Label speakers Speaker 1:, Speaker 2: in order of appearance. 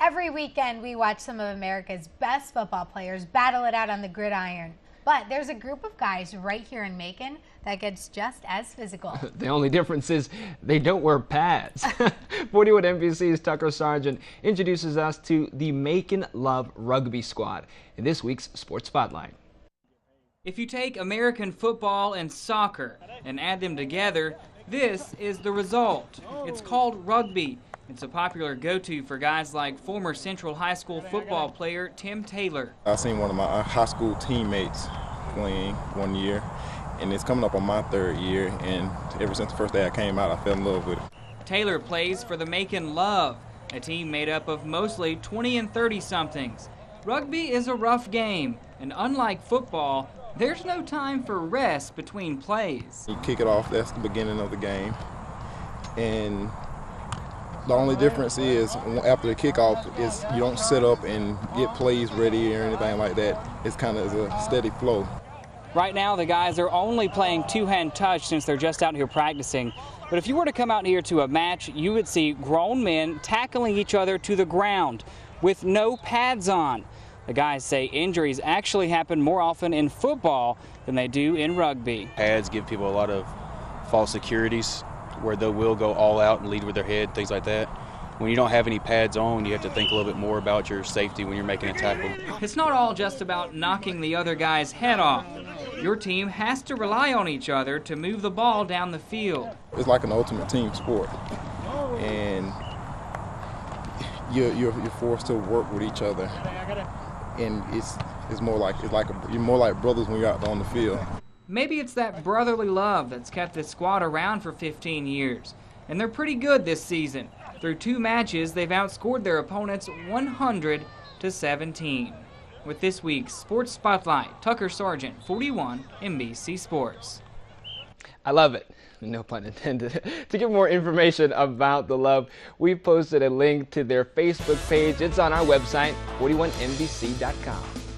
Speaker 1: Every weekend we watch some of America's best football players battle it out on the gridiron. But there's a group of guys right here in Macon that gets just as physical.
Speaker 2: The only difference is they don't wear pads. 41 NBC's Tucker Sargent introduces us to the Macon Love Rugby Squad in this week's Sports Spotlight.
Speaker 3: If you take American football and soccer and add them together, this is the result. It's called rugby. It's a popular go-to for guys like former Central High School football player Tim Taylor.
Speaker 4: I seen one of my high school teammates playing one year, and it's coming up on my third year, and ever since the first day I came out, I fell in love with it.
Speaker 3: Taylor plays for the Macon Love, a team made up of mostly 20 and 30-somethings. Rugby is a rough game, and unlike football, there's no time for rest between plays.
Speaker 4: You kick it off, that's the beginning of the game, and the only difference is after the kickoff is you don't sit up and get plays ready or anything like that. It's kind of a steady flow.
Speaker 3: Right now the guys are only playing two-hand touch since they're just out here practicing. But if you were to come out here to a match, you would see grown men tackling each other to the ground with no pads on. The guys say injuries actually happen more often in football than they do in rugby.
Speaker 5: Pads give people a lot of false securities where they will go all out and lead with their head, things like that. When you don't have any pads on, you have to think a little bit more about your safety when you're making a tackle.
Speaker 3: It's not all just about knocking the other guy's head off. Your team has to rely on each other to move the ball down the field.
Speaker 4: It's like an ultimate team sport, and you're forced to work with each other, and you're more like brothers when you're out there on the field.
Speaker 3: Maybe it's that brotherly love that's kept this squad around for 15 years. And they're pretty good this season. Through 2 matches, they've outscored their opponents 100-17. With this week's Sports Spotlight, Tucker Sargent, 41 NBC Sports.
Speaker 2: I love it. No pun intended. To get more information about the Love, we've posted a link to their Facebook page. It's on our website, 41NBC.com.